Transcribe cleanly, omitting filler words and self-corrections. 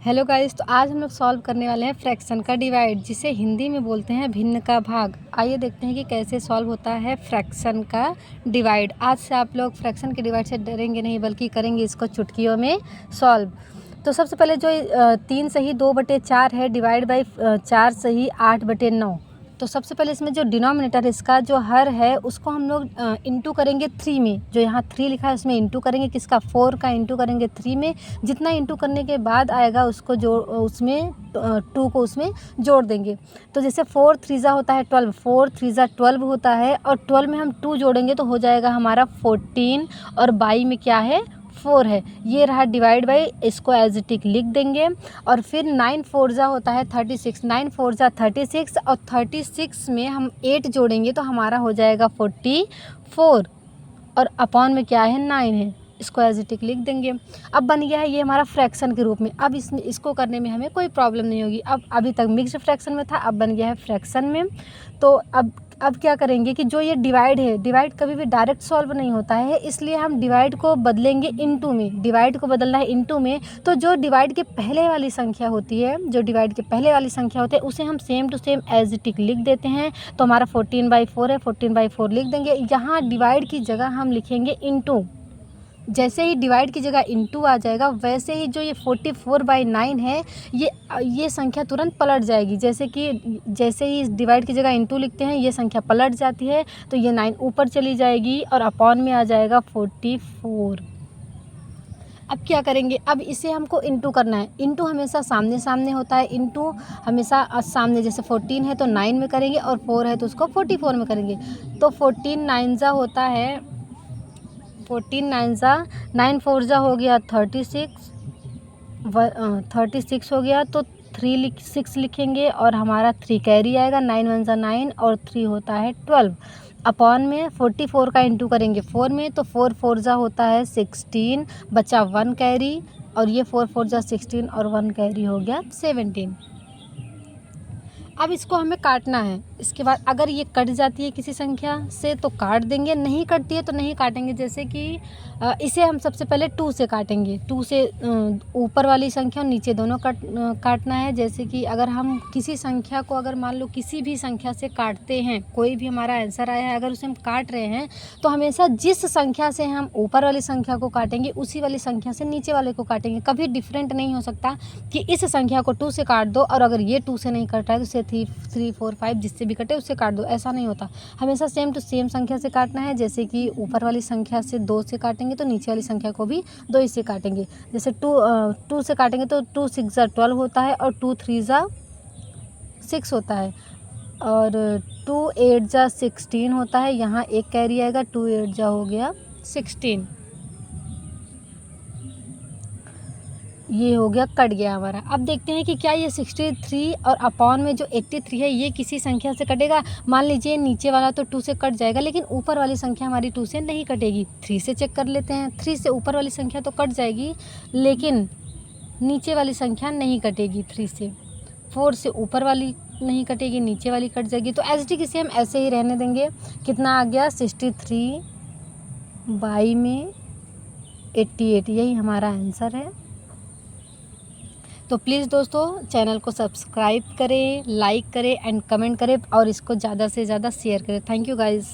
Hello guys, तो आज हम लोग सॉल्व करने वाले हैं फ्रैक्शन का डिवाइड, जिसे हिंदी में बोलते हैं भिन्न का भाग। आइए देखते हैं कि कैसे सॉल्व होता है फ्रैक्शन का डिवाइड। आज से आप लोग फ्रैक्शन के डिवाइड से डरेंगे नहीं, बल्कि करेंगे इसको चुटकियों में सॉल्व। तो सबसे पहले जो 3 सही 2/4 है डिवाइड बाई 4 सही 8/9। तो सबसे पहले इसमें जो डिनोमिनेटर इसका जो हर है उसको हम लोग इंटू करेंगे 3 में। जो यहाँ 3 लिखा है उसमें इंटू करेंगे, किसका 4 का इंटू करेंगे 3 में। जितना इंटू करने के बाद आएगा उसको उसमें 2 को उसमें जोड़ देंगे। तो जैसे 4 3 होता है 12, 4 3 12 होता है, और 12 में हम 2 जोड़ेंगे तो हो जाएगा हमारा 14, और बाई में क्या है 4 है। ये रहा डिवाइड बाई, इसको एज इट इज लिख देंगे। और फिर 9 4 होता है 36, 9 4 36, और 36 में हम 8 जोड़ेंगे तो हमारा हो जाएगा 44, और अपॉन में क्या है 9 है, इसको एज इट इज लिख देंगे। अब बन गया है ये हमारा फ्रैक्शन के रूप में। अब इसको करने में हमें कोई प्रॉब्लम नहीं होगी। अब अभी तक मिक्स्ड फ्रैक्शन में था, अब बन गया है फ्रैक्शन में। तो अब क्या करेंगे कि जो ये डिवाइड है, डिवाइड कभी भी डायरेक्ट सॉल्व नहीं होता है, इसलिए हम डिवाइड को बदलेंगे इनटू में। डिवाइड को बदलना है इनटू में, तो जो डिवाइड के पहले वाली संख्या होती है, जो डिवाइड के पहले वाली संख्या होती है उसे हम same to same as it is लिख देते हैं। तो हमारा 14/4 है, 14/4 लिख देंगे। यहाँ डिवाइड की जगह हम लिखेंगे इनटू। जैसे ही डिवाइड की जगह इनटू आ जाएगा, वैसे ही जो ये 44/9 है, ये संख्या तुरंत पलट जाएगी। जैसे ही डिवाइड की जगह इनटू लिखते हैं, ये संख्या पलट जाती है, तो ये 9 ऊपर चली जाएगी और अपॉन में आ जाएगा 44। अब क्या करेंगे, अब इसे हमको इनटू करना है। इनटू हमेशा सामने सामने होता है, इनटू हमेशा सामने। जैसे 14 है तो 9 में करेंगे, और 4 है तो उसको 44 में करेंगे। तो 14 9 होता है 14 9 4 हो गया 36, 36 हो गया। तो 6 लिखेंगे, और हमारा 3 कैरी आएगा। 9 1 9, और 3 होता है 12। अपॉन में 44 का इंटू करेंगे 4 में, तो 4 4 होता है 16, बचा 1 कैरी, और ये 4 4 16, और 1 कैरी हो गया 17। अब इसको हमें काटना है। इसके बाद अगर ये कट जाती है किसी संख्या से तो काट देंगे, नहीं कटती है तो नहीं काटेंगे। जैसे कि इसे हम सबसे पहले 2 से काटेंगे। 2 से ऊपर वाली संख्या और नीचे दोनों काटना है। जैसे कि अगर हम किसी संख्या को, अगर मान लो किसी भी संख्या से काटते हैं, कोई भी हमारा आंसर आया है, अगर उसे हम काट रहे हैं तो हमेशा जिस संख्या से हम ऊपर वाली संख्या को काटेंगे उसी वाली संख्या से नीचे वाले को काटेंगे। कभी डिफरेंट नहीं हो सकता कि इस संख्या को 2 से काट दो और अगर ये 2 से नहीं कट रहा है तो 3 4 5 जिससे भी कटे उससे काट दो, ऐसा नहीं होता। हमेशा सेम टू सेम संख्या से काटना है। जैसे कि ऊपर वाली संख्या से 2 से काटेंगे तो नीचे वाली संख्या को भी 2 ही से काटेंगे। जैसे 2 से काटेंगे तो 2 6 12 होता है, और 2 3 6 होता है, और 2 8 16 होता है। यहाँ एक कैरी आएगा, 2 8 हो गया 16। ये हो गया, कट गया हमारा। अब देखते हैं कि क्या ये 63 और अपॉन में जो 83 है ये किसी संख्या से कटेगा। मान लीजिए नीचे वाला तो 2 से कट जाएगा, लेकिन ऊपर वाली संख्या हमारी 2 से नहीं कटेगी। 3 से चेक कर लेते हैं। 3 से ऊपर वाली संख्या तो कट जाएगी, लेकिन नीचे वाली संख्या नहीं कटेगी। 3 से 4 से ऊपर वाली नहीं कटेगी, नीचे वाली कट जाएगी। तो एच डी किसे हम ऐसे ही रहने देंगे। कितना आ गया 63 बाई में 88, यही हमारा आंसर है। तो प्लीज़ दोस्तों चैनल को सब्सक्राइब करें, लाइक करें एंड कमेंट करें, और इसको ज़्यादा से ज़्यादा शेयर करें। Thank you guys.